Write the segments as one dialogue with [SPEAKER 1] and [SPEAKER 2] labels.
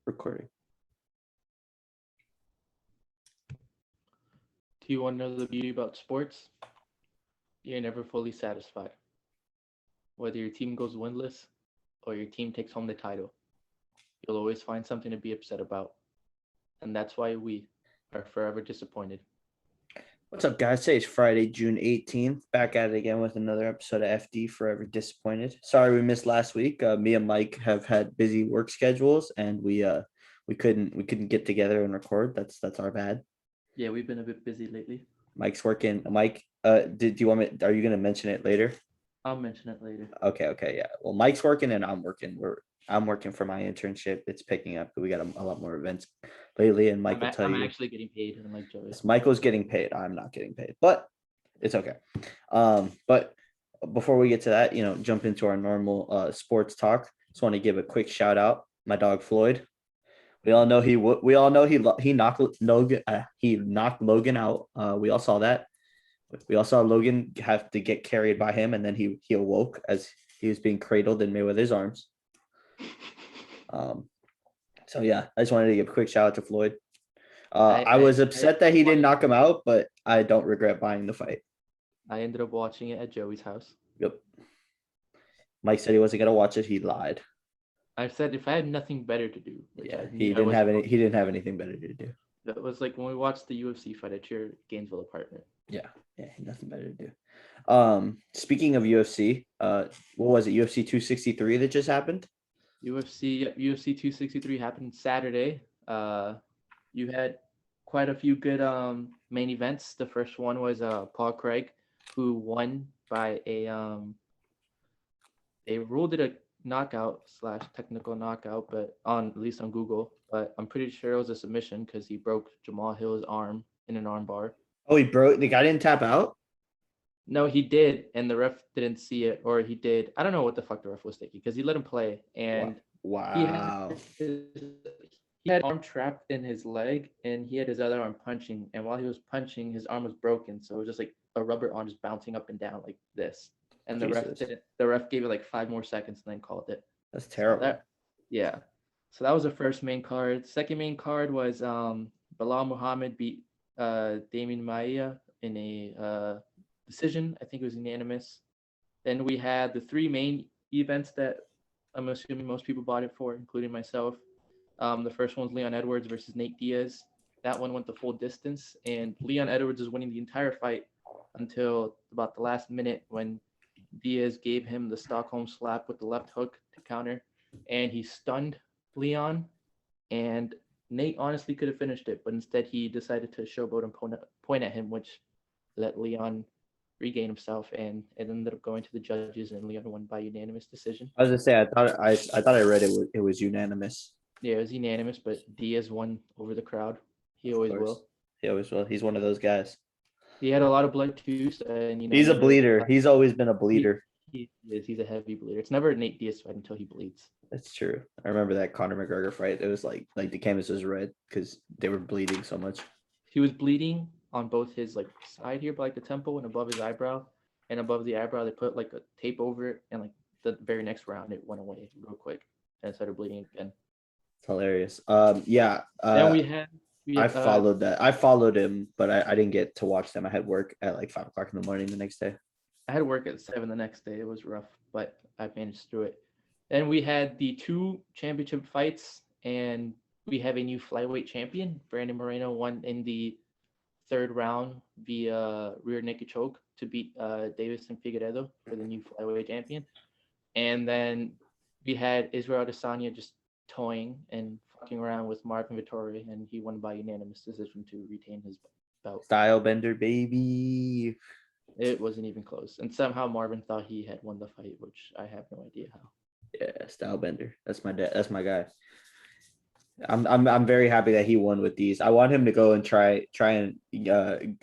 [SPEAKER 1] Recording.
[SPEAKER 2] Do you want to know the beauty about sports? You're never fully satisfied. Whether your team goes winless or your team takes home the title, you'll always find something to be upset about. And that's why we are forever disappointed.
[SPEAKER 1] What's up, guys? Today is Friday, June 18th. Back at it again with another episode of FD Forever Disappointed. Sorry we missed last week. Me and Mike have had busy work schedules, and we couldn't get together and record. That's our bad.
[SPEAKER 2] Yeah, we've been a bit busy lately.
[SPEAKER 1] Mike's working. Mike, did you want me? Are you gonna mention it later?
[SPEAKER 2] I'll mention it later.
[SPEAKER 1] Okay, yeah. Well, Mike's working and I'm working. I'm working for my internship. It's picking up. We got a lot more events lately, and Mike will tell
[SPEAKER 2] I'm
[SPEAKER 1] you.
[SPEAKER 2] actually getting paid, unlike Joey.
[SPEAKER 1] Michael's getting paid. I'm not getting paid, but it's okay. But before we get to that, jump into our normal sports talk. Just want to give a quick shout out. My dog Floyd. We all know he knocked Logan out. We all saw that. We all saw Logan have to get carried by him, and then he awoke as he was being cradled in Mayweather's arms. So yeah, I just wanted to give a quick shout out to Floyd. I was upset that he didn't knock him out, but I don't regret buying the fight.
[SPEAKER 2] I ended up watching it at Joey's house.
[SPEAKER 1] Yep. Mike said he wasn't gonna watch it. He lied.
[SPEAKER 2] I said if I had nothing better to do.
[SPEAKER 1] Yeah, he didn't have anything better to do.
[SPEAKER 2] That was like when we watched the UFC fight at your Gainesville apartment.
[SPEAKER 1] Yeah, nothing better to do. Speaking of UFC, what was it? UFC 263 that just happened?
[SPEAKER 2] UFC 263 happened Saturday. You had quite a few good main events. The first one was Paul Craig, who won by they ruled it a knockout / technical knockout, but at least on Google. But I'm pretty sure it was a submission because he broke Jamal Hill's arm in an armbar.
[SPEAKER 1] Oh, he broke. The guy didn't tap out.
[SPEAKER 2] No, he did, and the ref didn't see it, or he did. I don't know what the fuck the ref was thinking because he let him play, and
[SPEAKER 1] wow.
[SPEAKER 2] He had arm trapped in his leg, and he had his other arm punching. And while he was punching, his arm was broken, so it was just like a rubber arm just bouncing up and down like this. And the ref gave it like 5 more seconds and then called it.
[SPEAKER 1] That's terrible.
[SPEAKER 2] So that was the first main card. Second main card was Bilal Muhammad beat Damian Maia in a decision. I think it was unanimous. Then we had the 3 main events that I'm assuming most people bought it for, including myself. The first one was Leon Edwards versus Nate Diaz. That one went the full distance, and Leon Edwards was winning the entire fight until about the last minute when Diaz gave him the Stockholm slap with the left hook to counter, and he stunned Leon, and Nate honestly could have finished it, but instead he decided to showboat and point at him, which let Leon regain himself, and it ended up going to the judges, and Leon won by unanimous decision.
[SPEAKER 1] I was gonna say I thought I read it was unanimous.
[SPEAKER 2] Yeah, it was unanimous, but Diaz won over the crowd. He always will.
[SPEAKER 1] He always will. He's one of those guys.
[SPEAKER 2] He had a lot of blood too, and
[SPEAKER 1] he's a bleeder. He's always been a bleeder.
[SPEAKER 2] He is. He's a heavy bleeder. It's never a Nate Diaz fight until he bleeds.
[SPEAKER 1] That's true. I remember that Conor McGregor fight. It was like the canvas was red because they were bleeding so much.
[SPEAKER 2] He was bleeding on both his side here, by the temple and above his eyebrow, and above the eyebrow they put a tape over it, and the very next round it went away real quick and it started bleeding again.
[SPEAKER 1] It's hilarious. Then I followed that. I followed him, but I didn't get to watch them. I had work at 5 o'clock in the morning the next day.
[SPEAKER 2] I had work at 7 the next day. It was rough, but I managed through it. Then we had the 2 championship fights, and we have a new flyweight champion. Brandon Moreno won in the 3rd round via rear naked choke to beat Davison Figueiredo for the new flyweight champion. And then we had Israel Adesanya just toying and fucking around with Marvin Vettori, and he won by unanimous decision to retain his belt.
[SPEAKER 1] Style bender, baby.
[SPEAKER 2] It wasn't even close, and somehow Marvin thought he had won the fight, which I have no idea how.
[SPEAKER 1] Yeah, style bender. That's my dad. That's my guy. I'm very happy that he won with these. I want him to go and try and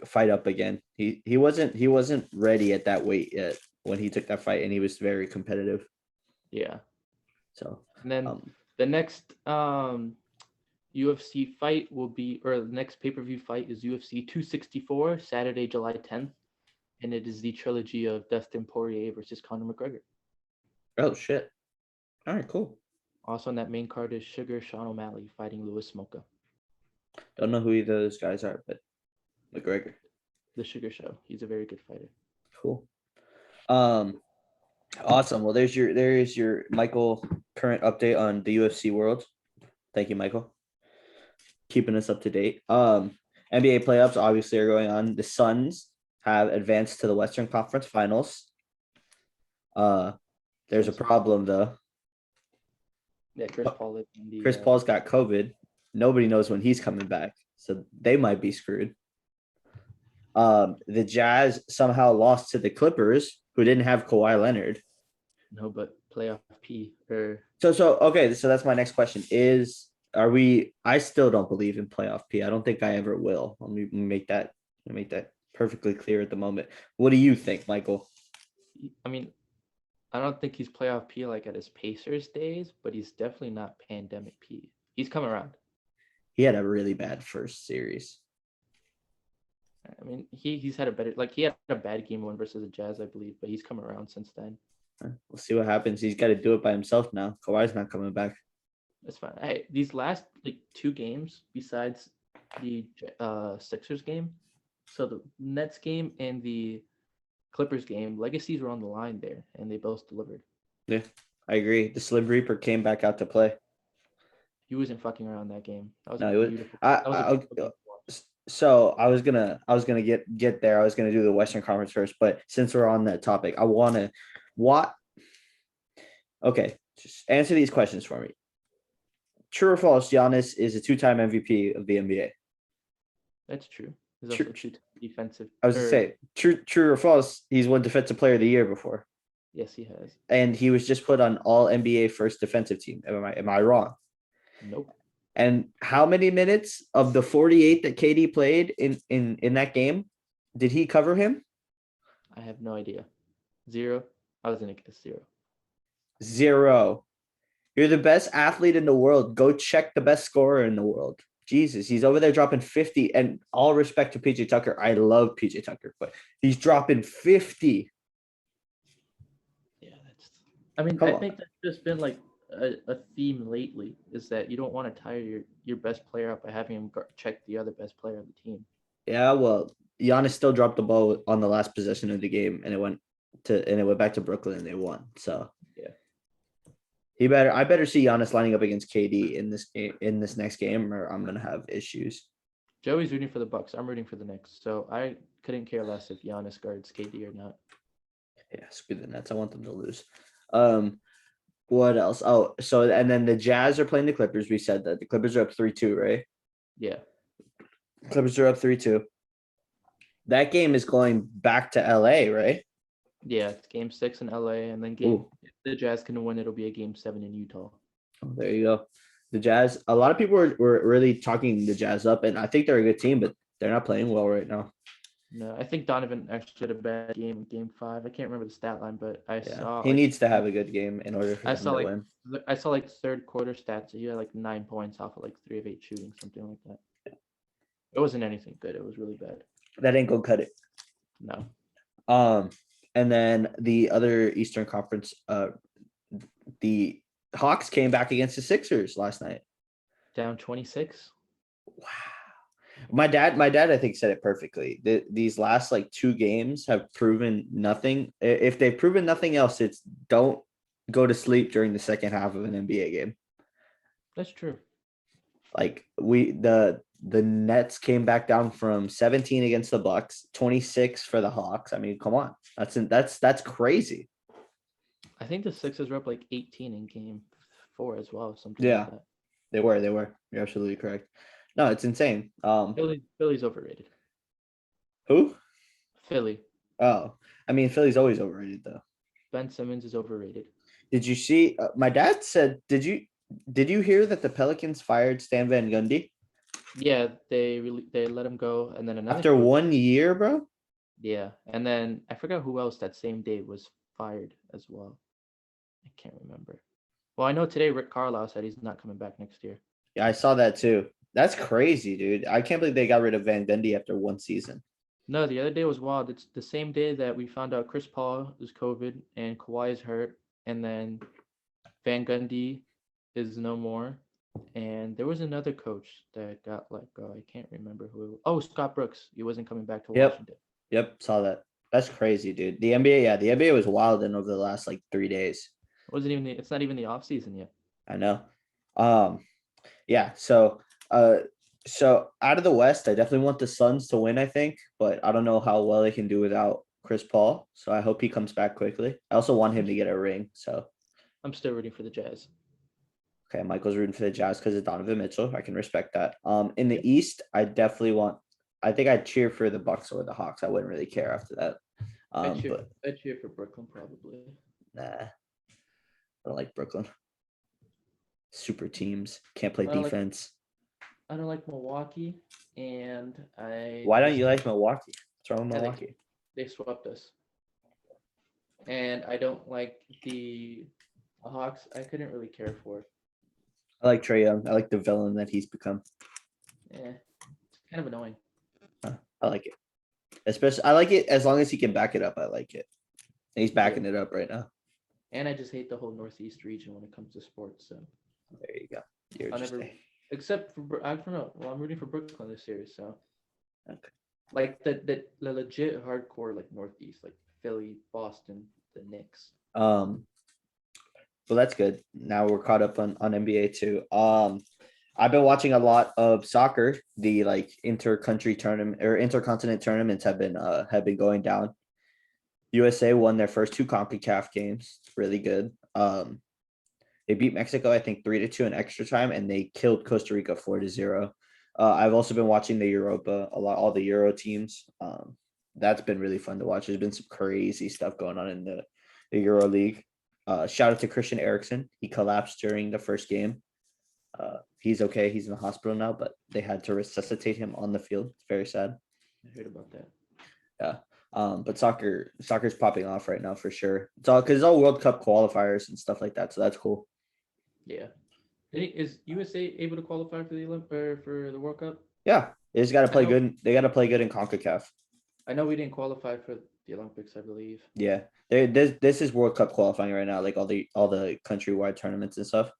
[SPEAKER 1] fight up again. He wasn't ready at that weight yet when he took that fight, and he was very competitive.
[SPEAKER 2] Yeah.
[SPEAKER 1] So
[SPEAKER 2] and then the next UFC fight will be, or the next pay-per-view fight is UFC 264, Saturday, July 10th, and it is the trilogy of Dustin Poirier versus Conor McGregor.
[SPEAKER 1] Oh shit! All right, cool.
[SPEAKER 2] Also on that main card is Sugar Sean O'Malley fighting Louis Smolka.
[SPEAKER 1] Don't know who either of those guys are, but McGregor.
[SPEAKER 2] The Sugar Show. He's a very good fighter.
[SPEAKER 1] Cool. Awesome. Well, there's your Michael current update on the UFC world. Thank you, Michael. Keeping us up to date. NBA playoffs obviously are going on. The Suns have advanced to the Western Conference Finals. There's a problem though.
[SPEAKER 2] Yeah, Chris Paul is in the
[SPEAKER 1] Chris Paul's got COVID. Nobody knows when he's coming back, so they might be screwed. The Jazz somehow lost to the Clippers, who didn't have Kawhi Leonard.
[SPEAKER 2] no, but playoff P or
[SPEAKER 1] Okay, so that's my next question. I still don't believe in playoff P. I don't think I ever will. Let me make that perfectly clear at the moment. What do you think, Michael?
[SPEAKER 2] I mean, I don't think he's playoff P like at his Pacers days, but he's definitely not pandemic P. He's coming around.
[SPEAKER 1] He had a really bad first series.
[SPEAKER 2] I mean, he's had he had a bad game one versus the Jazz, I believe, but he's come around since then.
[SPEAKER 1] We'll see what happens. He's got to do it by himself now. Kawhi's not coming back.
[SPEAKER 2] That's fine. Hey, these last two games, besides the Sixers game, so the Nets game and the Clippers game, legacies were on the line there, and they both delivered.
[SPEAKER 1] Yeah, I agree. The Slim Reaper came back out to play.
[SPEAKER 2] He wasn't fucking around that game. That was beautiful.
[SPEAKER 1] So I was gonna get there. I was gonna do the Western Conference first, but since we're on that topic, I want to Okay, just answer these questions for me. True or false? Giannis is a 2-time MVP of the NBA.
[SPEAKER 2] That's true. He's also defensive.
[SPEAKER 1] I was gonna say true or false? He's won Defensive Player of the Year before.
[SPEAKER 2] Yes, he has.
[SPEAKER 1] And he was just put on All NBA First Defensive Team. Am I wrong?
[SPEAKER 2] Nope.
[SPEAKER 1] And how many minutes of the 48 that KD played in that game did he cover him?
[SPEAKER 2] I have no idea. 0. I was gonna guess 0.
[SPEAKER 1] 0. You're the best athlete in the world. Go check the best scorer in the world. Jesus, he's over there dropping 50. And all respect to PJ Tucker. I love PJ Tucker, but he's dropping 50.
[SPEAKER 2] Yeah, I think that's just been like a theme lately, is that you don't want to tire your best player up by having him check the other best player of the team.
[SPEAKER 1] Yeah, well, Giannis still dropped the ball on the last possession of the game, and it went back to Brooklyn, and they won. So
[SPEAKER 2] yeah,
[SPEAKER 1] I better see Giannis lining up against KD in this next game, or I'm gonna have issues.
[SPEAKER 2] Joey's rooting for the Bucks. I'm rooting for the Knicks, so I couldn't care less if Giannis guards KD or not.
[SPEAKER 1] Yeah, screw the Nets. I want them to lose. What else? Oh, so and then the Jazz are playing the Clippers. We said that the Clippers are up 3-2, right?
[SPEAKER 2] Yeah.
[SPEAKER 1] Clippers are up 3-2. That game is going back to LA, right?
[SPEAKER 2] Yeah, it's game 6 in LA, and then if the Jazz can win, it'll be a game 7 in Utah.
[SPEAKER 1] Oh, there you go. The Jazz, a lot of people were really talking the Jazz up, and I think they're a good team, but they're not playing well right now.
[SPEAKER 2] No, I think Donovan actually had a bad game in game 5. I can't remember the stat line, but I saw
[SPEAKER 1] he needs to have a good game in order for him to win.
[SPEAKER 2] I saw third quarter stats. He had 9 points off of 3 of 8 shooting, something like that. It wasn't anything good. It was really bad.
[SPEAKER 1] That ain't gonna cut it.
[SPEAKER 2] No.
[SPEAKER 1] And then the other Eastern Conference, the Hawks came back against the Sixers last night.
[SPEAKER 2] Down 26.
[SPEAKER 1] Wow. My dad, I think, said it perfectly. These last 2 games have proven nothing. If they've proven nothing else, it's don't go to sleep during the second half of an NBA game.
[SPEAKER 2] That's true.
[SPEAKER 1] The Nets came back down from 17 against the Bucks, 26 for the Hawks. I mean, come on, that's crazy.
[SPEAKER 2] I think the Sixers were up 18 in game 4 as well, something like that.
[SPEAKER 1] They were. You're absolutely correct. No, it's insane.
[SPEAKER 2] Philly's overrated.
[SPEAKER 1] Who?
[SPEAKER 2] Philly.
[SPEAKER 1] Oh, I mean, Philly's always overrated though.
[SPEAKER 2] Ben Simmons is overrated.
[SPEAKER 1] Did you see? My dad said, Did you hear that the Pelicans fired Stan Van Gundy?
[SPEAKER 2] Yeah, they let him go, and then
[SPEAKER 1] after 1 year, bro.
[SPEAKER 2] Yeah, and then I forgot who else that same day was fired as well. I can't remember. Well, I know today Rick Carlisle said he's not coming back next year.
[SPEAKER 1] Yeah, I saw that too. That's crazy, dude. I can't believe they got rid of Van Gundy after 1 season.
[SPEAKER 2] No, the other day was wild. It's the same day that we found out Chris Paul is COVID and Kawhi is hurt, and then Van Gundy is no more, and there was another coach that got let go. I can't remember who. Oh, Scott Brooks. He wasn't coming back to
[SPEAKER 1] Yep.
[SPEAKER 2] Washington.
[SPEAKER 1] Yep. Saw that. That's crazy, dude. The NBA, yeah, the NBA was wild in over the last like 3 days.
[SPEAKER 2] It wasn't even. It's not even the off season yet.
[SPEAKER 1] I know. Um, yeah. Uh, so out of the West, I definitely want the Suns to win. I think, but I don't know how well they can do without Chris Paul. So I hope he comes back quickly. I also want him to get a ring. So
[SPEAKER 2] I'm still rooting for the Jazz.
[SPEAKER 1] okay, Michael's rooting for the Jazz because of Donovan Mitchell. I can respect that. In the
[SPEAKER 2] Yep.
[SPEAKER 1] East, I definitely want. I think I'd cheer for the Bucks or the Hawks. I wouldn't really care after that. But
[SPEAKER 2] I cheer for Brooklyn probably.
[SPEAKER 1] nah, I don't like Brooklyn. Super teams can't play
[SPEAKER 2] I don't like
[SPEAKER 1] defense.
[SPEAKER 2] I don't like Milwaukee, and I
[SPEAKER 1] Why don't
[SPEAKER 2] just
[SPEAKER 1] you like Milwaukee? What's wrong with
[SPEAKER 2] yeah,
[SPEAKER 1] Milwaukee?
[SPEAKER 2] they swept us, and I don't like the Hawks. I couldn't really care for.
[SPEAKER 1] I like Trey Young. I like the villain that he's become.
[SPEAKER 2] It's kind of annoying.
[SPEAKER 1] I like it. Especially, I like it as long as he can back it up. I like it. And he's backing it up right now.
[SPEAKER 2] And I just hate the whole Northeast region when it comes to sports. So
[SPEAKER 1] There you go. You're
[SPEAKER 2] I'll
[SPEAKER 1] just
[SPEAKER 2] never, except for I don't know. Well, I'm rooting for Brooklyn this series. So
[SPEAKER 1] okay.
[SPEAKER 2] like the legit hardcore like Northeast, like Philly, Boston, the Knicks.
[SPEAKER 1] Well, that's good. Now we're caught up on NBA too. I've been watching a lot of soccer. The like inter-country tournament or intercontinent tournaments have been going down. USA won their first two CONCACAF games. It's really good. They beat Mexico, I think 3-2 in extra time, and they killed Costa Rica 4-0. I've also been watching the Europa a lot, all the Euro teams. That's been really fun to watch. There's been some crazy stuff going on in the Euro League. Shout out to Christian Eriksen. He collapsed during the first game. He's okay. He's in the hospital now, but they had to resuscitate him on the field. It's very sad.
[SPEAKER 2] I heard about that.
[SPEAKER 1] Yeah. But soccer's popping off right now for sure. It's all because it's all World Cup qualifiers and stuff like that. So that's cool.
[SPEAKER 2] Yeah. Is USA able to qualify for the Olymp or for the World Cup?
[SPEAKER 1] Yeah, they just got to play
[SPEAKER 2] know-
[SPEAKER 1] good. They got to play good in CONCACAF.
[SPEAKER 2] I know we didn't qualify for the Olympics, I believe.
[SPEAKER 1] Yeah, this is World Cup qualifying right now, like all the countrywide tournaments and stuff.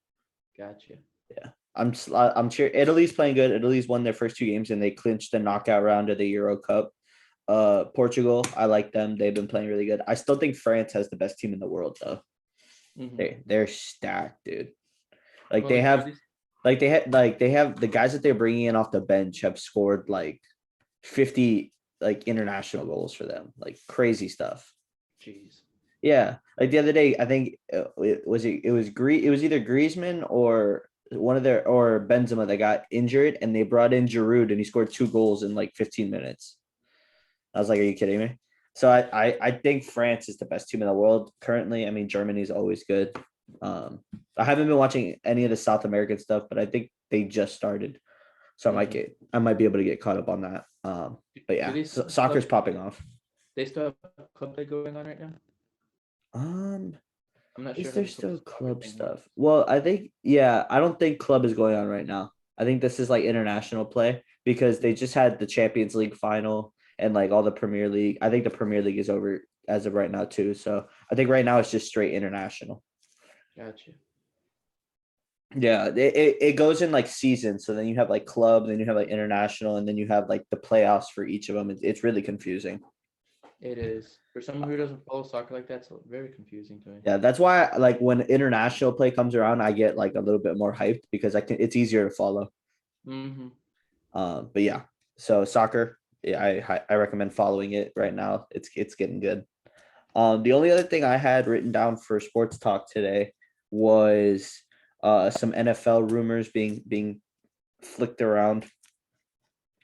[SPEAKER 2] Gotcha.
[SPEAKER 1] Yeah, I'm sure Italy's playing good. Italy's won their first two games and they clinched the knockout round of the Euro Cup. Portugal, I like them. They've been playing really good. I still think France has the best team in the world though.
[SPEAKER 2] Mm-hmm.
[SPEAKER 1] They're stacked, dude. Like
[SPEAKER 2] Well,
[SPEAKER 1] they
[SPEAKER 2] like,
[SPEAKER 1] have they have the guys that they're bringing in off the bench have scored like 50 like international goals for them, like crazy stuff.
[SPEAKER 2] Jeez.
[SPEAKER 1] Yeah, like the other day, I think it was either Griezmann or one of their or Benzema that got injured, and they brought in Giroud, and he scored 2 goals in like 15 minutes. I was like, "Are you kidding me?" So I think France is the best team in the world currently. I mean, Germany's always good. I haven't been watching any of the South American stuff, but I think they just started, so I might be able to get caught up on that. But yeah, soccer's popping off.
[SPEAKER 2] They still have club play going on right now. I'm not sure.
[SPEAKER 1] Is there still club stuff? Well, I think I don't think club is going on right now. I think this is like international play because they just had the Champions League final and like all the Premier League. I think the Premier League is over as of right now too. So I think right now it's just straight international.
[SPEAKER 2] Gotcha.
[SPEAKER 1] Yeah, it goes in like seasons. So then you have like club, then you have like international, and then you have like the playoffs for each of them. It's really confusing.
[SPEAKER 2] It is. For someone who doesn't follow soccer like that, it's very confusing to me.
[SPEAKER 1] Yeah, that's why like when international play comes around, I get like a little bit more hyped because it's easier to follow.
[SPEAKER 2] Mm-hmm.
[SPEAKER 1] But yeah, so soccer, yeah, I recommend following it right now. It's getting good. The only other thing I had written down for sports talk today was some NFL rumors being flicked around.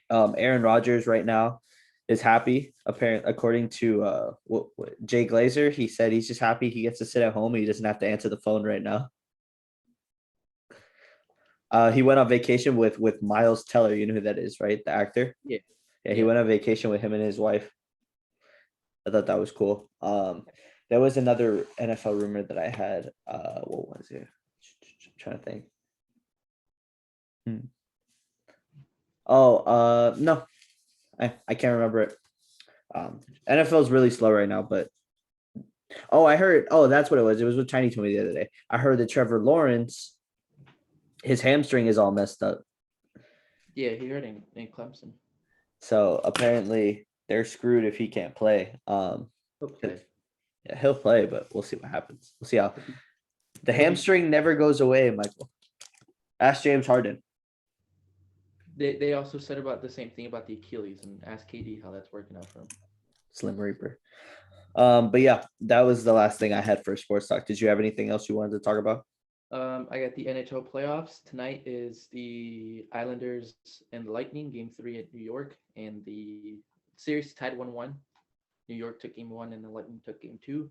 [SPEAKER 1] Aaron Rodgers right now is happy. Apparently, according to Jay Glazer, he said he's just happy he gets to sit at home. He doesn't have to answer the phone right now. He went on vacation with Miles Teller. You know who that is, right? The actor.
[SPEAKER 2] Yeah.
[SPEAKER 1] Yeah, he went on vacation with him and his wife. I thought that was cool. There was another NFL rumor that I had. What was it? I'm trying to think. Oh, no, I can't remember it. NFL is really slow right now, but I heard. Oh, that's what it was. It was what Tiny told me the other day. I heard that Trevor Lawrence His hamstring is all messed up.
[SPEAKER 2] Yeah, he hurt in Clemson.
[SPEAKER 1] So apparently they're screwed if he can't play.
[SPEAKER 2] He'll play.
[SPEAKER 1] Yeah, he'll play, but we'll see what happens. We'll see how the
[SPEAKER 2] It'll be-
[SPEAKER 1] hamstring never goes away, Michael. Ask James Harden.
[SPEAKER 2] They also said about the same thing about the Achilles, and ask KD how that's working out for him.
[SPEAKER 1] Slim Reaper. But yeah, that was the last thing I had for sports talk. Did you have anything else you wanted to talk about?
[SPEAKER 2] I got the NHL playoffs. Tonight is the Islanders and the Lightning, game 3 at New York, and the series tied 1-1. New York took game 1 and the Lightning took game 2.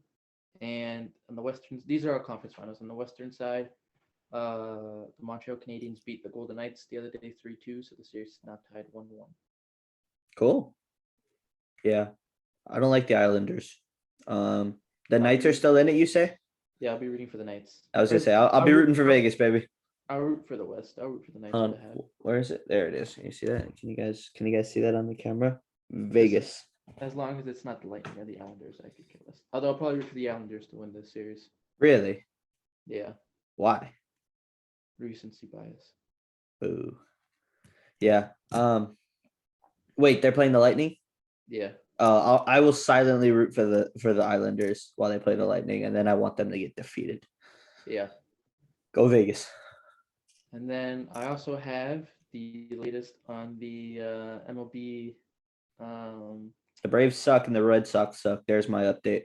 [SPEAKER 2] And on the Western, these are our conference finals. On the Western side, the Montreal Canadiens beat the Golden Knights the other day 3-2, so the series is now tied 1-1.
[SPEAKER 1] Cool. Yeah. I don't like the Islanders. The Knights are still in it, you say?
[SPEAKER 2] Yeah, I'll be rooting for the Knights.
[SPEAKER 1] I was gonna say I'll be rooting for Vegas, baby.
[SPEAKER 2] I'll root for the West. I'll root for the Knights for the hat.
[SPEAKER 1] Where is it? There it is. Can you see that? Can you guys see that on the camera? Vegas.
[SPEAKER 2] As long as it's not the Lightning or the Islanders, I could care less. Although I'll probably root for the Islanders to win this series.
[SPEAKER 1] Really?
[SPEAKER 2] Yeah,
[SPEAKER 1] Why?
[SPEAKER 2] recency bias.
[SPEAKER 1] Boo. Yeah. Wait, they're playing the Lightning?
[SPEAKER 2] Yeah.
[SPEAKER 1] I will silently root for the Islanders while they play the Lightning, and then I want them to get defeated.
[SPEAKER 2] Yeah.
[SPEAKER 1] Go Vegas.
[SPEAKER 2] And then I also have the latest on the MLB.
[SPEAKER 1] The Braves suck and the Red Sox suck. There's my update.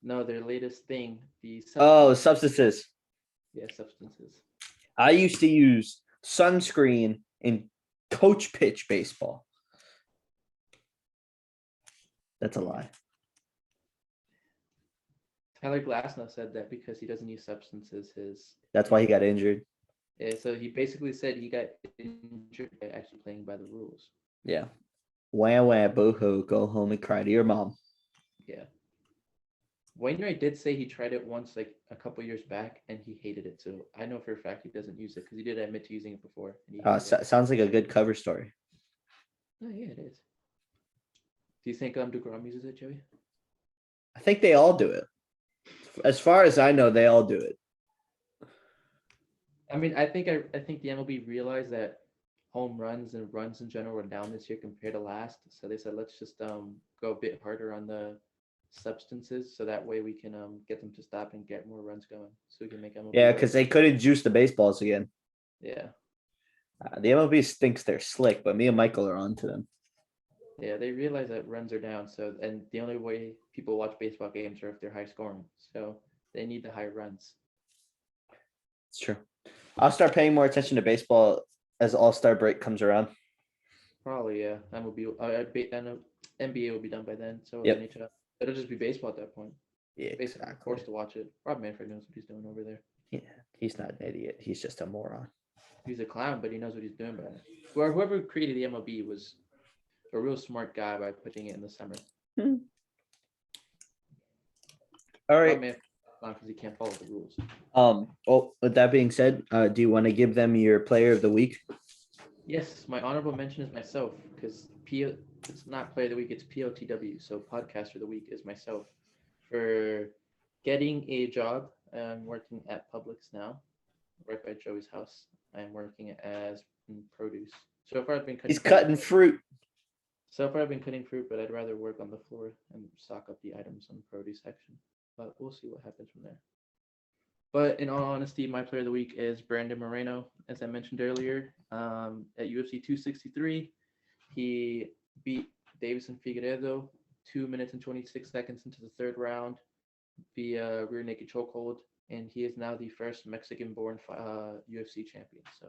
[SPEAKER 2] No, their latest thing. The
[SPEAKER 1] Substances.
[SPEAKER 2] Yeah, substances.
[SPEAKER 1] I used to use sunscreen in coach pitch baseball. That's a lie.
[SPEAKER 2] Tyler Glasnow said that because he doesn't use substances.
[SPEAKER 1] That's why he got injured.
[SPEAKER 2] Yeah, so he basically said he got injured by actually playing by the rules.
[SPEAKER 1] Yeah. Wah wah boo hoo. Go home and cry to your mom.
[SPEAKER 2] Yeah. Wainwright did say he tried it once, like a couple years back, and he hated it. So I know for a fact he doesn't use it because he did admit to using it before.
[SPEAKER 1] Sounds like a good cover story.
[SPEAKER 2] Oh, yeah, it is. Do you think DeGrom uses it, Joey?
[SPEAKER 1] I think they all do it. As far as I know, they all do it.
[SPEAKER 2] I mean, I think the MLB realized that home runs and runs in general were down this year compared to last. So they said, let's just go a bit harder on the substances, so that way we can get them to stop and get more runs going, so we can make MLB.
[SPEAKER 1] Yeah, because they couldn't juice the baseballs again.
[SPEAKER 2] Yeah.
[SPEAKER 1] The MLB thinks they're slick, but me and Michael are on to them.
[SPEAKER 2] Yeah, they realize that runs are down. So, and the only way people watch baseball games are if they're high scoring. So they need the high runs.
[SPEAKER 1] It's true. I'll start paying more attention to baseball as All-Star break comes around.
[SPEAKER 2] Probably, yeah. NBA will be done by then. So
[SPEAKER 1] yep.
[SPEAKER 2] NHL. It'll just be baseball at that point.
[SPEAKER 1] Yeah,
[SPEAKER 2] basically
[SPEAKER 1] exactly.
[SPEAKER 2] Forced to watch it. Rob Manfred knows what he's doing over there.
[SPEAKER 1] Yeah, he's not an idiot. He's just a moron.
[SPEAKER 2] He's a clown, but he knows what he's doing. But whoever created the MLB was a real smart guy by putting it in the summer.
[SPEAKER 1] All right.
[SPEAKER 2] Because he can't follow the rules.
[SPEAKER 1] Well, with that being said, do you want to give them your player of the week?
[SPEAKER 2] Yes, my honorable mention is myself, because it's not player of the week, it's POTW. So podcaster of the week is myself for getting a job. I'm working at Publix now, right by Joey's house. I'm working as in produce. So far I've been cutting.
[SPEAKER 1] He's cutting fruit.
[SPEAKER 2] So far I've been cutting fruit, but I'd rather work on the floor and stock up the items on the produce section. But we'll see what happens from there. But in all honesty, my player of the week is Brandon Moreno, as I mentioned earlier. At UFC 263, he beat Davison Figueiredo 2 minutes and 26 seconds into the third round via rear naked chokehold, and he is now the first Mexican-born UFC champion. So,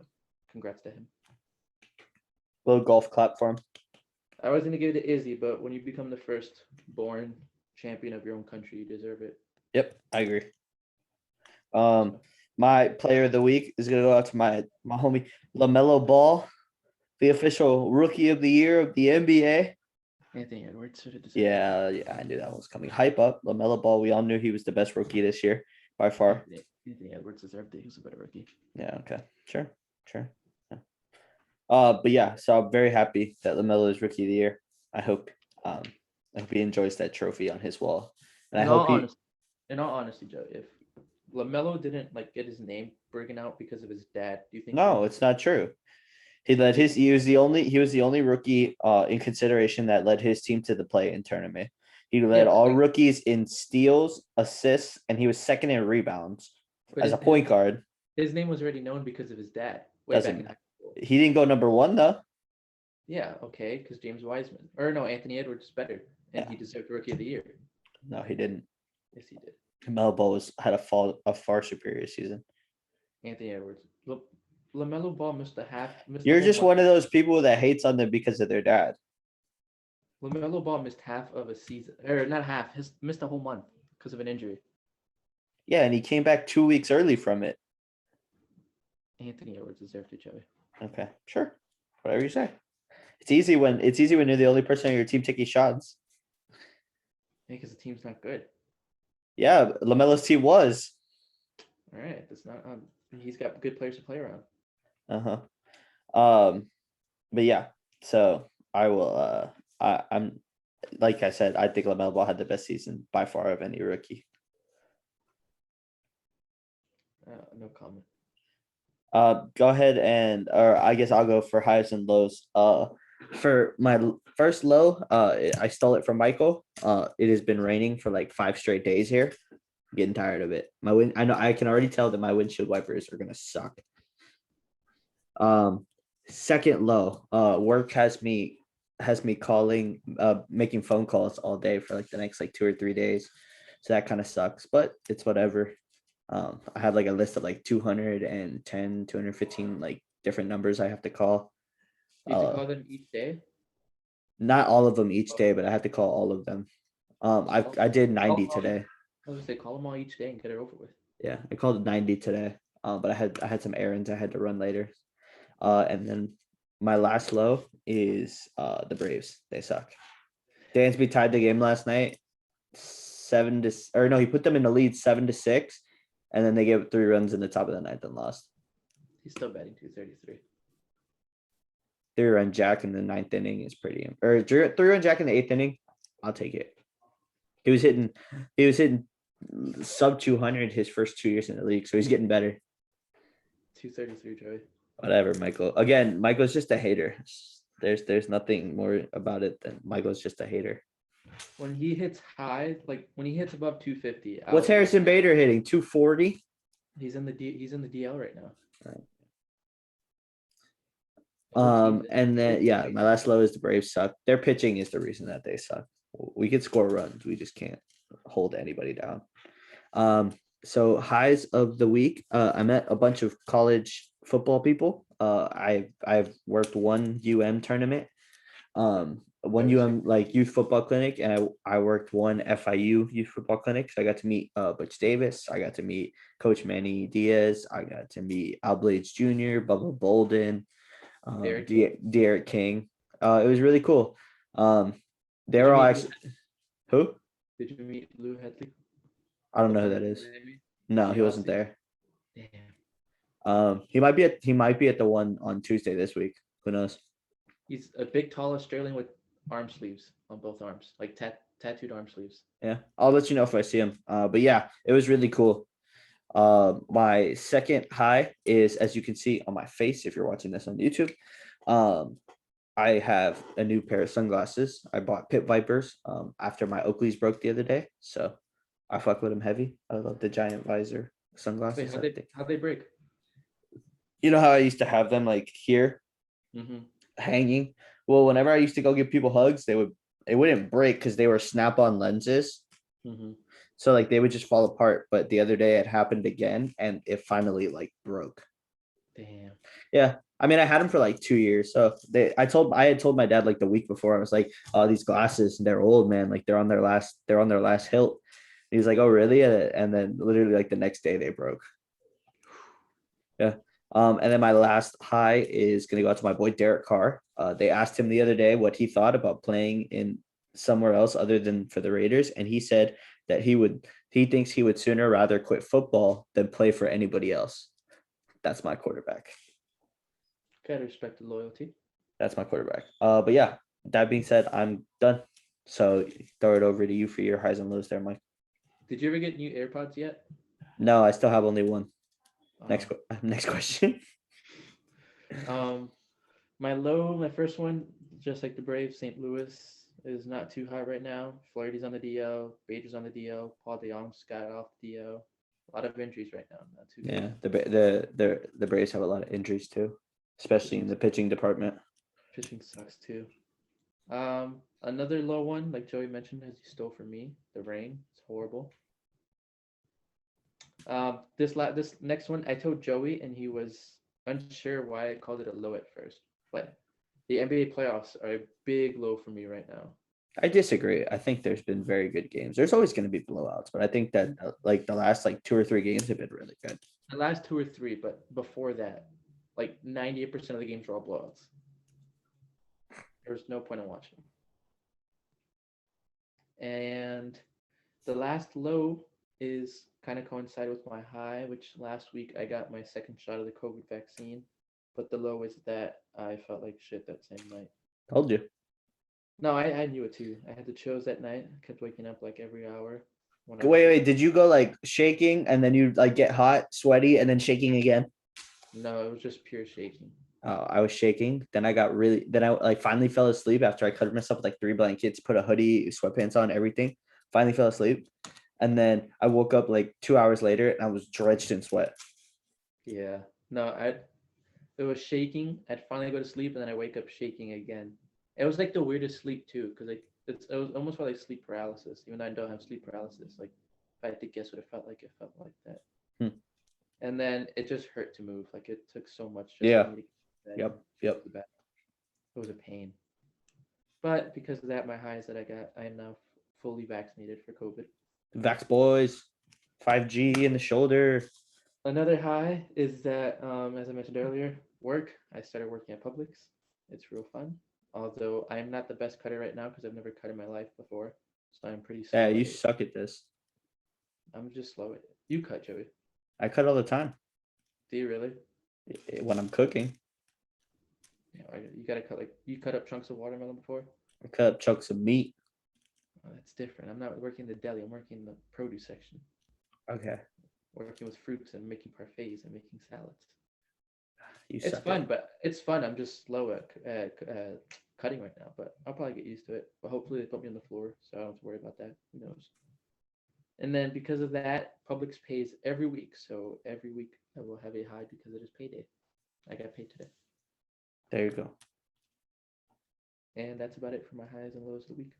[SPEAKER 2] congrats to him.
[SPEAKER 1] Little golf clap for him.
[SPEAKER 2] I was going to give it to Izzy, but when you become the first born champion of your own country, you deserve it.
[SPEAKER 1] Yep, I agree. My player of the week is gonna go out to my homie LaMelo Ball, the official rookie of the year of the NBA.
[SPEAKER 2] Anthony Edwards.
[SPEAKER 1] Yeah, I knew that was coming. Hype up LaMelo Ball. We all knew he was the best rookie this year by far.
[SPEAKER 2] Anthony Edwards deserved it. He was a better rookie.
[SPEAKER 1] Yeah. Okay. Sure. Yeah. But yeah, so I'm very happy that LaMelo is rookie of the year. I hope he enjoys that trophy on his wall, and
[SPEAKER 2] in all honesty, Joe, if LaMelo didn't like get his name broken out because of his dad. Do you think
[SPEAKER 1] No,
[SPEAKER 2] so?
[SPEAKER 1] it's not true. He was the only rookie in consideration that led his team to the play-in tournament. He
[SPEAKER 2] Yeah,
[SPEAKER 1] led
[SPEAKER 2] but
[SPEAKER 1] all
[SPEAKER 2] like,
[SPEAKER 1] rookies in steals, assists, and he was second in rebounds
[SPEAKER 2] but
[SPEAKER 1] as a point guard.
[SPEAKER 2] his name was already known because of his dad way back
[SPEAKER 1] Doesn't
[SPEAKER 2] in high school.
[SPEAKER 1] he didn't go number one though?
[SPEAKER 2] Yeah, okay, because James Wiseman or no, Anthony Edwards is better, and
[SPEAKER 1] Yeah,
[SPEAKER 2] he deserved Rookie of the Year.
[SPEAKER 1] no, he didn't.
[SPEAKER 2] Yes, he did.
[SPEAKER 1] Melo had a far superior season.
[SPEAKER 2] Anthony Edwards. LaMelo Ball missed the
[SPEAKER 1] You're
[SPEAKER 2] whole
[SPEAKER 1] just
[SPEAKER 2] month.
[SPEAKER 1] one of those people that hates on them because of their dad.
[SPEAKER 2] LaMelo Ball missed half of a season, or not half. His missed a whole month because of an injury.
[SPEAKER 1] Yeah, and he came back 2 weeks early from it.
[SPEAKER 2] Anthony Edwards deserved it, Joey.
[SPEAKER 1] Okay, sure, whatever you say. It's easy when you're the only person on your team taking shots.
[SPEAKER 2] Because the team's not good.
[SPEAKER 1] Yeah, LaMelo's team was.
[SPEAKER 2] All right, that's not. He's got good players to play around.
[SPEAKER 1] But yeah, so I will. I'm like I said, I think LaMelo Ball had the best season by far of any rookie.
[SPEAKER 2] No comment.
[SPEAKER 1] Go ahead or I guess I'll go for highs and lows. For my first low, I stole it from Michael. It has been raining for like 5 straight days here. I'm getting tired of it. I know I can already tell that my windshield wipers are gonna suck. Second low, work has me calling, making phone calls all day for like the next like 2 or 3 days. So that kind of sucks, but it's whatever. I have like a list of like 210, 215 like different numbers I have to call.
[SPEAKER 2] You have to call them each day.
[SPEAKER 1] Not all of them each day, but I have to call all of them. I did 90 today.
[SPEAKER 2] I was gonna say call them all each day and get it over with.
[SPEAKER 1] Yeah, I called 90 today. But I had some errands I had to run later. And then my last low is the Braves. They suck. Dansby tied the game last night, 7 to, or no, he put them in the lead 7-6, and then they gave up 3 runs in the top of the ninth and lost.
[SPEAKER 2] He's still batting 233.
[SPEAKER 1] 3-run jack in the ninth inning is pretty, or 3-run jack in the eighth inning. I'll take it. He was hitting sub 200 his first 2 years in the league, so he's getting better.
[SPEAKER 2] 233, Joey.
[SPEAKER 1] Whatever, Michael. Again, Michael's just a hater. There's nothing more about it than Michael's just a hater.
[SPEAKER 2] When he hits high, like when he hits above 250,
[SPEAKER 1] What's Harrison Bader hitting? 240?
[SPEAKER 2] He's in the DL right now.
[SPEAKER 1] Right. And then my last low is the Braves suck. Their pitching is the reason that they suck. We could score runs, we just can't hold anybody down. So highs of the week. I met a bunch of college football people. I've worked one tournament, one like youth football clinic, and I worked one FIU youth football clinic. So I got to meet Butch Davis. I got to meet Coach Manny Diaz. I got to meet Al Blades Jr., Bubba Bolden, Derek King. It was really cool. They were all actually. Who?
[SPEAKER 2] Did you meet Lou Headley?
[SPEAKER 1] I don't know who that is. No, he wasn't there.
[SPEAKER 2] Damn.
[SPEAKER 1] He might be at the one on Tuesday this week. Who knows?
[SPEAKER 2] He's a big, tall Australian with arm sleeves on both arms, like tattooed arm sleeves.
[SPEAKER 1] Yeah, I'll let you know if I see him. But yeah, it was really cool. My second high is, as you can see on my face, if you're watching this on YouTube, I have a new pair of sunglasses. I bought Pit Vipers after my Oakleys broke the other day, so I fuck with them heavy. I love the giant visor sunglasses.
[SPEAKER 2] Wait, how'd they break?
[SPEAKER 1] You know how I used to have them like here, hanging? Well, whenever I used to go give people hugs, it wouldn't break because they were snap-on lenses. So like they would just fall apart. But the other day it happened again, and it finally like broke.
[SPEAKER 2] Damn.
[SPEAKER 1] Yeah. I mean, I had them for like 2 years. So I had told my dad like the week before, I was like, oh, these glasses, they're old, man. Like they're on their last hilt. And he's like, oh, really? And then literally like the next day they broke. Yeah. And then my last high is going to go out to my boy, Derek Carr. They asked him the other day what he thought about playing in somewhere else other than for the Raiders. And he said that he thinks he would sooner rather quit football than play for anybody else. That's my quarterback.
[SPEAKER 2] Gotta respect the loyalty.
[SPEAKER 1] That's my quarterback. But yeah, that being said, I'm done. So throw it over to you for your highs and lows there, Mike.
[SPEAKER 2] Did you ever get new AirPods yet?
[SPEAKER 1] No, I still have only one.
[SPEAKER 2] Uh,
[SPEAKER 1] Next question.
[SPEAKER 2] um, my first one, just like the Braves, St. Louis is not too high right now. Flaherty's on the DL, Bader's on the DL, Paul DeYoung's got off the DL. A lot of injuries right now. Not too good.
[SPEAKER 1] Yeah, the Braves have a lot of injuries too, especially in
[SPEAKER 2] Pitching,
[SPEAKER 1] the pitching department.
[SPEAKER 2] pitching sucks too. Another low one, like Joey mentioned, as he stole from me, the rain. It's horrible. This next one, I told Joey, and he was unsure why I called it a low at first. But the NBA playoffs are a big low for me right now.
[SPEAKER 1] I disagree. I think there's been very good games. There's always going to be blowouts, but I think that like the last like 2 or 3 games have been really good.
[SPEAKER 2] The last 2 or 3, but before that, like 98% of the games were all blowouts. There was no point in watching. And the last low is kind of coincide with my high, which last week I got my second shot of the COVID vaccine. But the low is that I felt like shit that same night.
[SPEAKER 1] Told you.
[SPEAKER 2] No, I knew it too. I had the chills that night. I kept waking up like every hour.
[SPEAKER 1] Wait. Did you go like shaking and then you like get hot, sweaty, and then shaking again?
[SPEAKER 2] No, it was just pure shaking.
[SPEAKER 1] I was shaking. Then I like finally fell asleep after I covered myself with like 3 blankets, put a hoodie, sweatpants on, everything. Finally fell asleep. And then I woke up like 2 hours later and I was drenched in sweat.
[SPEAKER 2] Yeah. No, it was shaking. I'd finally go to sleep and then I wake up shaking again. It was like the weirdest sleep too, because like it was almost felt like sleep paralysis, even though I don't have sleep paralysis. Like if I had to guess what it felt like that.
[SPEAKER 1] Hmm.
[SPEAKER 2] And then it just hurt to move. Like it took so much just
[SPEAKER 1] Yeah.
[SPEAKER 2] for me to get
[SPEAKER 1] Yep.
[SPEAKER 2] the bed. It was a pain. But because of that, my high is that I am now fully vaccinated for COVID.
[SPEAKER 1] Vax boys, 5G in the shoulder.
[SPEAKER 2] Another high is that, as I mentioned earlier, work. I started working at Publix. It's real fun. Although I'm not the best cutter right now because I've never cut in my life before, so I'm pretty slow
[SPEAKER 1] Yeah,
[SPEAKER 2] at
[SPEAKER 1] you
[SPEAKER 2] it.
[SPEAKER 1] suck at this.
[SPEAKER 2] I'm just slow at it. You cut, Joey.
[SPEAKER 1] I cut all the time
[SPEAKER 2] Do you really?
[SPEAKER 1] when I'm cooking.
[SPEAKER 2] Yeah, you gotta cut you cut up chunks of watermelon before.
[SPEAKER 1] I cut up chunks of meat.
[SPEAKER 2] Oh, that's different. I'm not working the deli. I'm working the produce section.
[SPEAKER 1] Okay.
[SPEAKER 2] Working with fruits and making parfaits and making salads.
[SPEAKER 1] You
[SPEAKER 2] It's
[SPEAKER 1] suck
[SPEAKER 2] fun,
[SPEAKER 1] at
[SPEAKER 2] but it's fun. I'm just slow at cutting right now, but I'll probably get used to it. But hopefully they put me on the floor, so I don't have to worry about that. Who knows? And then because of that, Publix pays every week. So every week I will have a high because it is payday. I got paid today.
[SPEAKER 1] There you go.
[SPEAKER 2] And that's about it for my highs and lows of the week.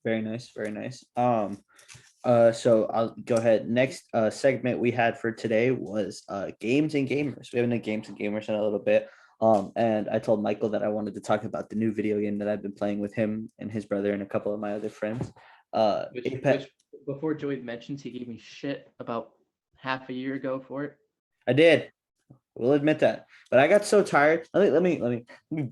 [SPEAKER 1] Very nice. Very nice. So I'll go ahead. Next segment we had for today was games and gamers. We haven't done games and gamers in a little bit. And I told Michael that I wanted to talk about the new video game that I've been playing with him and his brother and a couple of my other friends.
[SPEAKER 2] Which before Joey mentions, he gave me shit about half a year ago for it.
[SPEAKER 1] I did. We'll admit that. But I got so tired. Let me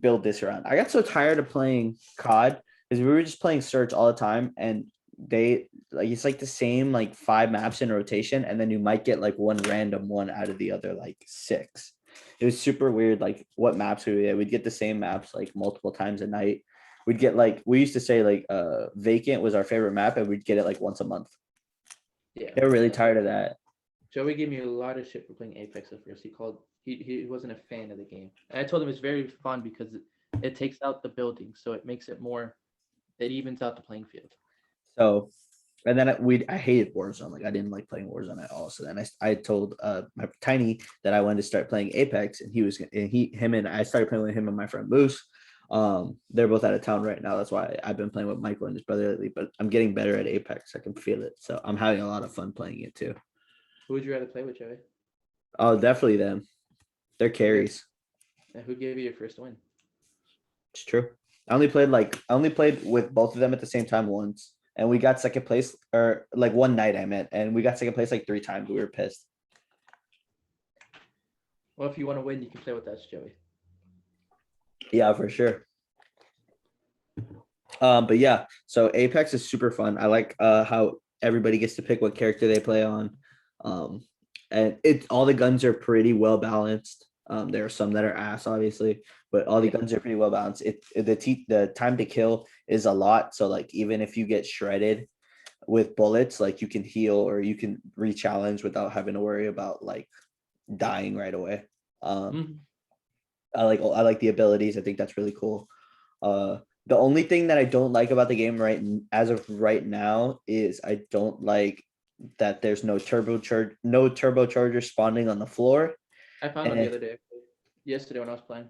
[SPEAKER 1] build this around. I got so tired of playing COD because we were just playing search all the time, and they like it's like the same like 5 maps in rotation, and then you might get like one random one out of the other like 6. It was super weird. Like what maps we'd get the same maps like multiple times a night. We'd get like we used to say like vacant was our favorite map, and we'd get it like once a month.
[SPEAKER 2] Yeah.
[SPEAKER 1] They were really tired of that.
[SPEAKER 2] Joey gave me a lot of shit for playing Apex at first. He wasn't a fan of the game. And I told him it's very fun because it takes out the building, so it makes it evens out the playing field.
[SPEAKER 1] So, and then I hated Warzone. Like I didn't like playing Warzone at all. So then I told my Tiny that I wanted to start playing Apex, and I started playing with him and my friend Moose. They're both out of town right now. That's why I've been playing with Michael and his brother lately. But I'm getting better at Apex. I can feel it. So I'm having a lot of fun playing it too.
[SPEAKER 2] Who would you rather play with, Joey?
[SPEAKER 1] Oh, definitely them. They're carries.
[SPEAKER 2] And who gave you your first win?
[SPEAKER 1] It's true. I only played with both of them at the same time once, and we got second place, or like one night I meant, and we got second place like 3 times. We were pissed.
[SPEAKER 2] Well, if you want to win, you can play with us, Joey.
[SPEAKER 1] Yeah, for sure. But yeah, so Apex is super fun. I like how everybody gets to pick what character they play on. And all the guns are pretty well balanced. There are some that are ass, obviously, but all the guns are pretty well balanced. The time to kill is a lot. So like even if you get shredded, with bullets, like you can heal or you can re-challenge without having to worry about like dying right away. Um,
[SPEAKER 2] Mhm.
[SPEAKER 1] I like the abilities. I think that's really cool. The only thing that I don't like about the game as of right now is I don't like that there's no turbocharger spawning on the floor,
[SPEAKER 2] I found them the
[SPEAKER 1] and
[SPEAKER 2] other day, actually. Yesterday when I was playing.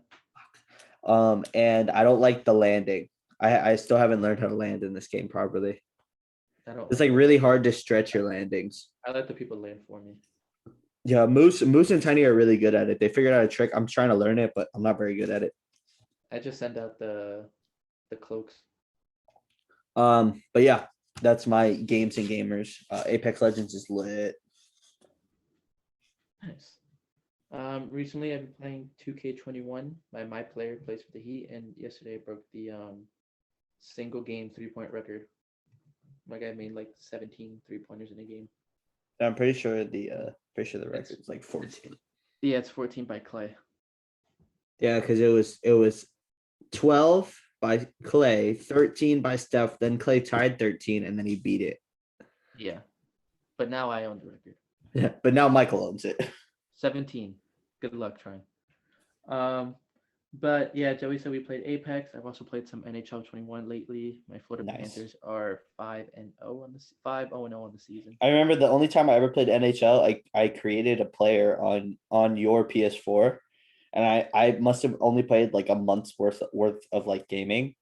[SPEAKER 1] and I don't like the landing. I still haven't learned how to land in this game properly.
[SPEAKER 2] I don't
[SPEAKER 1] It's
[SPEAKER 2] like
[SPEAKER 1] like
[SPEAKER 2] landing.
[SPEAKER 1] really hard to stretch your landings.
[SPEAKER 2] I let the people land for me.
[SPEAKER 1] Yeah, Moose and Tiny are really good at it. They figured out a trick. I'm trying to learn it, but I'm not very good at it.
[SPEAKER 2] I just send out the cloaks.
[SPEAKER 1] But yeah, that's my games and gamers. Apex Legends is lit.
[SPEAKER 2] Nice. Recently I've been playing 2K21. My player plays for the Heat, and yesterday I broke the single game 3-point record. My guy made like 17 3-pointers in a game.
[SPEAKER 1] I'm pretty sure the
[SPEAKER 2] It's
[SPEAKER 1] record's like 14.
[SPEAKER 2] yeah, it's 14 by Clay.
[SPEAKER 1] Yeah, because it was 12 by Clay, 13 by Steph, then Clay tied 13, and then he beat it.
[SPEAKER 2] Yeah, but now I own the record.
[SPEAKER 1] Yeah, but now Michael owns it.
[SPEAKER 2] 17. Good luck trying. Um, but yeah, Joey said we played Apex. I've also played some NHL 21 lately. My Florida
[SPEAKER 1] Nice.
[SPEAKER 2] Panthers are 5-0 on the 5-0 on the season.
[SPEAKER 1] I remember the only time I ever played NHL, I created a player on your PS4, and I must have only played like a month's worth of like gaming.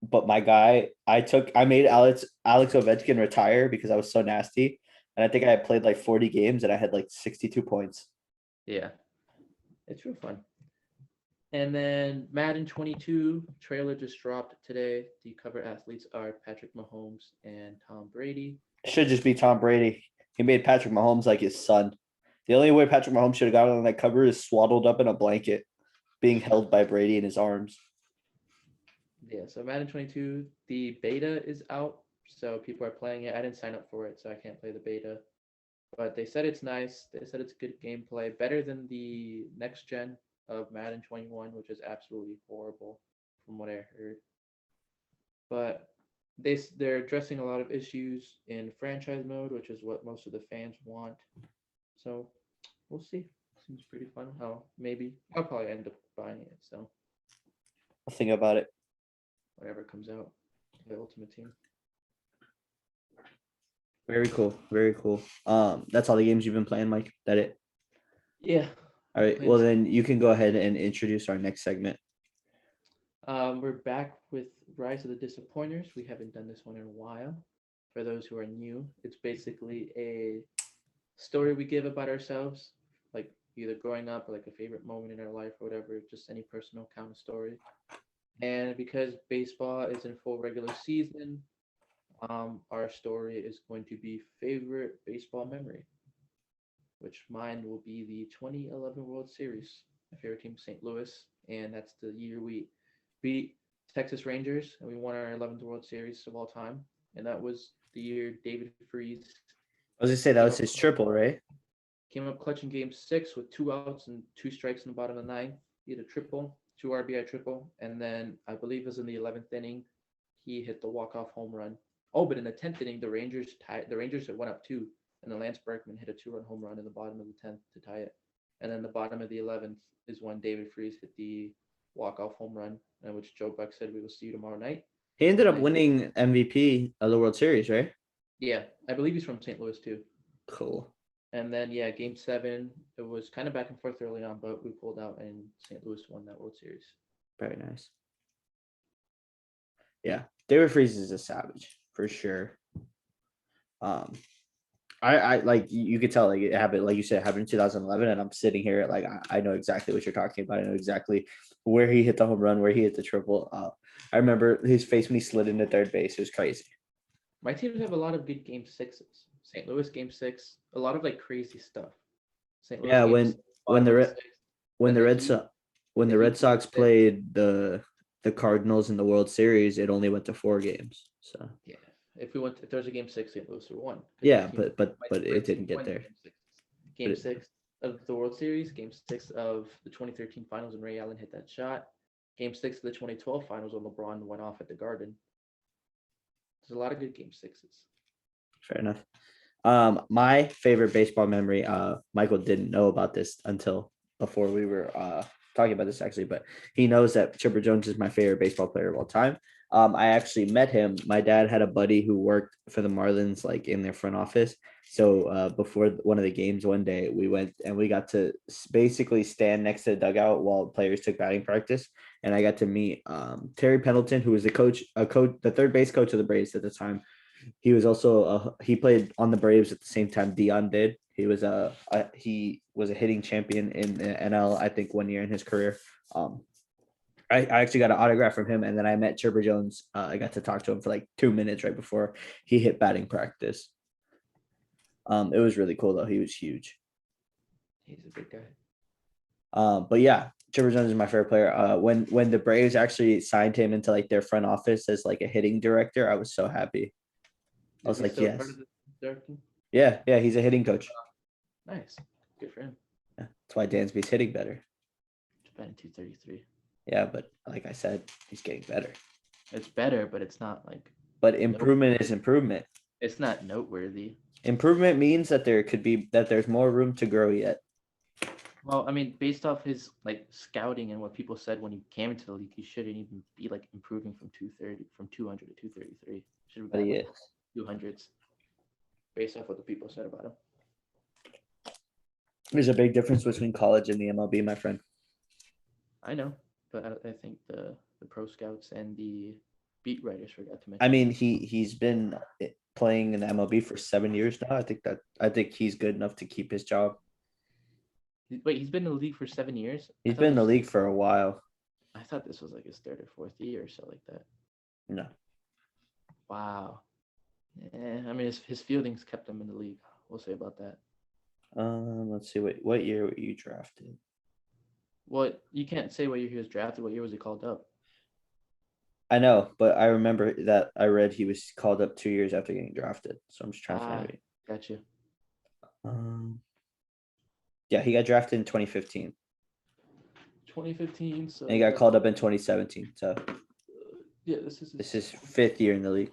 [SPEAKER 1] But my guy, I made Alex Ovechkin retire because I was so nasty, and I think I had played like 40 games and I had like 62 points.
[SPEAKER 2] Yeah, it's real fun. And then Madden 22 trailer just dropped today. The cover athletes are Patrick Mahomes and Tom Brady.
[SPEAKER 1] It should just be Tom Brady. He made Patrick Mahomes like his son. The only way Patrick Mahomes should have gotten on that cover is swaddled up in a blanket, being held by Brady in his arms.
[SPEAKER 2] Yeah, so Madden 22, the beta is out, so people are playing it. I didn't sign up for it, so I can't play the beta. But they said it's nice. They said it's good gameplay, better than the next gen of Madden 21, which is absolutely horrible from what I heard. But they're addressing a lot of issues in franchise mode, which is what most of the fans want. So we'll see. Seems pretty fun. Maybe I'll probably end up buying it. So
[SPEAKER 1] I'll think about it.
[SPEAKER 2] whatever comes out, the Ultimate Team.
[SPEAKER 1] Very cool. Very cool. That's all the games you've been playing, Mike. That it.
[SPEAKER 2] Yeah.
[SPEAKER 1] All right. Well, then you can go ahead and introduce our next segment.
[SPEAKER 2] We're back with Rise of the Disappointers. We haven't done this one in a while. For those who are new, it's basically a story we give about ourselves, like either growing up or like a favorite moment in our life or whatever, just any personal kind of story. And because baseball is in full regular season, our story is going to be favorite baseball memory, which mine will be the 2011 World Series. My favorite team, St. Louis, and that's the year we beat Texas Rangers and we won our 11th World Series of all time. And that was the year David Freese
[SPEAKER 1] I was gonna say that
[SPEAKER 2] came
[SPEAKER 1] was
[SPEAKER 2] up
[SPEAKER 1] his triple, right?
[SPEAKER 2] came up clutch in Game 6 with 2 outs and 2 strikes in the bottom of the ninth. He had a triple, 2 RBI triple, and then I believe it was in the 11th inning he hit the walk-off home run. Oh, but in the 10th inning, the Rangers tied. The Rangers had went up 2, and then Lance Berkman hit a 2-run home run in the bottom of the 10th to tie it. And then the bottom of the 11th is when David Freese hit the walk-off home run, which Joe Buck said we will see you tomorrow night.
[SPEAKER 1] He ended
[SPEAKER 2] And
[SPEAKER 1] up
[SPEAKER 2] then,
[SPEAKER 1] winning MVP of the World Series, right?
[SPEAKER 2] yeah, I believe he's from St. Louis too.
[SPEAKER 1] Cool.
[SPEAKER 2] And then yeah, Game 7, it was kind of back and forth early on, but we pulled out and St. Louis won that World Series.
[SPEAKER 1] Very nice. Yeah, David Freese is a savage for sure. I like you could tell like it happened, like you said, it happened in 2011, and I'm sitting here like I know exactly what you're talking about. I know exactly where he hit the home run, where he hit the triple. I remember his face when he slid into third base. It was crazy.
[SPEAKER 2] My teams have a lot of good Game 6s. St. Louis Game 6, a lot of like crazy stuff. St. Louis
[SPEAKER 1] Yeah,
[SPEAKER 2] Game
[SPEAKER 1] when
[SPEAKER 2] 5
[SPEAKER 1] the
[SPEAKER 2] on the
[SPEAKER 1] Red
[SPEAKER 2] 6th.
[SPEAKER 1] when
[SPEAKER 2] Then
[SPEAKER 1] the
[SPEAKER 2] the
[SPEAKER 1] Red
[SPEAKER 2] Heat,
[SPEAKER 1] Sox when
[SPEAKER 2] the
[SPEAKER 1] the Red
[SPEAKER 2] Heat Game
[SPEAKER 1] Sox
[SPEAKER 2] 6.
[SPEAKER 1] played the Cardinals in the World Series, it only went to 4 games. So
[SPEAKER 2] Yeah, if there's a Game 6, St. Louis would won.
[SPEAKER 1] yeah,
[SPEAKER 2] My team my
[SPEAKER 1] but
[SPEAKER 2] team
[SPEAKER 1] it
[SPEAKER 2] breaks
[SPEAKER 1] didn't get
[SPEAKER 2] win
[SPEAKER 1] there.
[SPEAKER 2] Game 6.
[SPEAKER 1] But
[SPEAKER 2] Game
[SPEAKER 1] it,
[SPEAKER 2] 6 of the World Series, Game 6 of the 2013 Finals when Ray Allen hit that shot, Game 6 of the 2012 Finals when LeBron went off at the Garden. There's a lot of good Game 6s.
[SPEAKER 1] Fair enough. My favorite baseball memory, Michael didn't know about this until before we were talking about this actually, but he knows that Chipper Jones is my favorite baseball player of all time. I actually met him. My dad had a buddy who worked for the Marlins, like in their front office. So before one of the games one day, we went and we got to basically stand next to the dugout while players took batting practice. And I got to meet Terry Pendleton, who was the third base coach of the Braves at the time. He was also he played on the Braves at the same time Dion did. He was a hitting champion in the NL, I think, one year in his career. I actually got an autograph from him, and then I met Chipper Jones. I got to talk to him for like 2 minutes right before he hit batting practice. It was really cool though. He was huge.
[SPEAKER 2] He's a big guy.
[SPEAKER 1] But yeah, Chipper Jones is my favorite player. When the Braves actually signed him into like their front office as like a hitting director, I was so happy. I was
[SPEAKER 2] Is he
[SPEAKER 1] like,
[SPEAKER 2] still
[SPEAKER 1] yes.
[SPEAKER 2] part of the directing?
[SPEAKER 1] Yeah, he's a hitting coach.
[SPEAKER 2] Nice. Good for him.
[SPEAKER 1] Yeah, that's why Dansby's hitting better.
[SPEAKER 2] Japan 233.
[SPEAKER 1] Yeah, but like I said, he's getting better.
[SPEAKER 2] It's better, but it's not like.
[SPEAKER 1] But improvement is improvement.
[SPEAKER 2] It's not noteworthy.
[SPEAKER 1] Improvement means that there's more room to grow yet.
[SPEAKER 2] Well, I mean, based off his like scouting and what people said when he came into the league, he shouldn't even be like improving from 200 to 233. Should
[SPEAKER 1] But
[SPEAKER 2] be
[SPEAKER 1] he
[SPEAKER 2] like
[SPEAKER 1] is.
[SPEAKER 2] 200s, based off what the people said about him.
[SPEAKER 1] There's a big difference between college and the MLB, my friend.
[SPEAKER 2] I know, but I think the pro scouts and the beat writers forgot to mention.
[SPEAKER 1] I mean, he's been playing in the MLB for 7 years now. I think he's good enough to keep his job.
[SPEAKER 2] Wait, he's been in the league for 7 years?
[SPEAKER 1] He's been in the league for a while.
[SPEAKER 2] I thought this was like his third or fourth year or so like that.
[SPEAKER 1] No.
[SPEAKER 2] Wow. I mean, his fieldings kept him in the league. We'll say about that.
[SPEAKER 1] Let's see. What year were you drafted?
[SPEAKER 2] Well, you can't say what year he was drafted. What year was he called up?
[SPEAKER 1] I know, but I remember that I read he was called up 2 years after getting drafted. So I'm just trying to find it.
[SPEAKER 2] Gotcha.
[SPEAKER 1] Yeah, he got drafted in 2015.
[SPEAKER 2] 2015. So
[SPEAKER 1] and he got called up in 2017. So
[SPEAKER 2] yeah, this is
[SPEAKER 1] his fifth year in the league.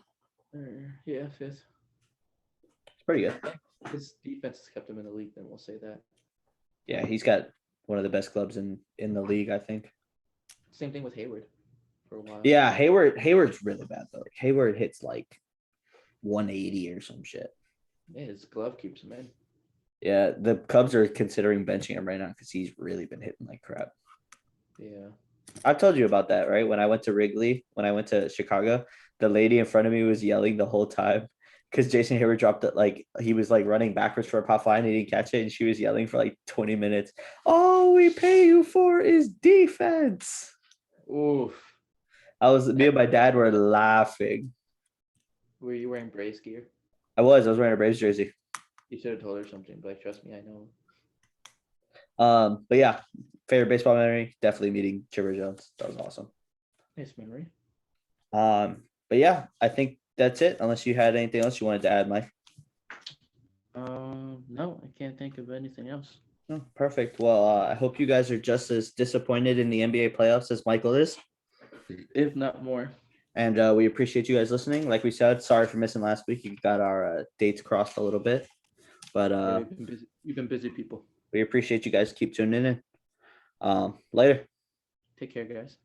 [SPEAKER 2] Yeah, fifth.
[SPEAKER 1] It's pretty good.
[SPEAKER 2] His defense has kept him in the league. Then we'll say that.
[SPEAKER 1] Yeah, he's got one of the best clubs in the league, I think.
[SPEAKER 2] Same thing with Hayward for a while.
[SPEAKER 1] Yeah, Hayward's really bad though. Like, Hayward hits like 180 or some shit.
[SPEAKER 2] Yeah, his glove keeps him in.
[SPEAKER 1] Yeah, the Cubs are considering benching him right now because he's really been hitting like crap.
[SPEAKER 2] Yeah.
[SPEAKER 1] I've told you about that, right? When I went to Chicago, the lady in front of me was yelling the whole time because Jason Hayward dropped it. Like he was like running backwards for a pop fly and he didn't catch it. And she was yelling for like 20 minutes. All we pay you for is defense.
[SPEAKER 2] Oof.
[SPEAKER 1] Me and my dad were laughing.
[SPEAKER 2] Were you wearing Braves gear?
[SPEAKER 1] I was wearing a Braves jersey.
[SPEAKER 2] You should have told her something, but trust me, I know.
[SPEAKER 1] But yeah, favorite baseball memory, definitely meeting Chipper Jones. That was awesome.
[SPEAKER 2] Nice memory.
[SPEAKER 1] But yeah, I think that's it. Unless you had anything else you wanted to add, Mike.
[SPEAKER 2] No, I can't think of anything else.
[SPEAKER 1] Oh, perfect. Well, I hope you guys are just as disappointed in the NBA playoffs as Michael is,
[SPEAKER 2] if not more.
[SPEAKER 1] And we appreciate you guys listening. Like we said, sorry for missing last week. You got our dates crossed a little bit, but
[SPEAKER 2] yeah, we've been busy people.
[SPEAKER 1] We appreciate you guys. Keep tuning in. Later.
[SPEAKER 2] Take care, guys.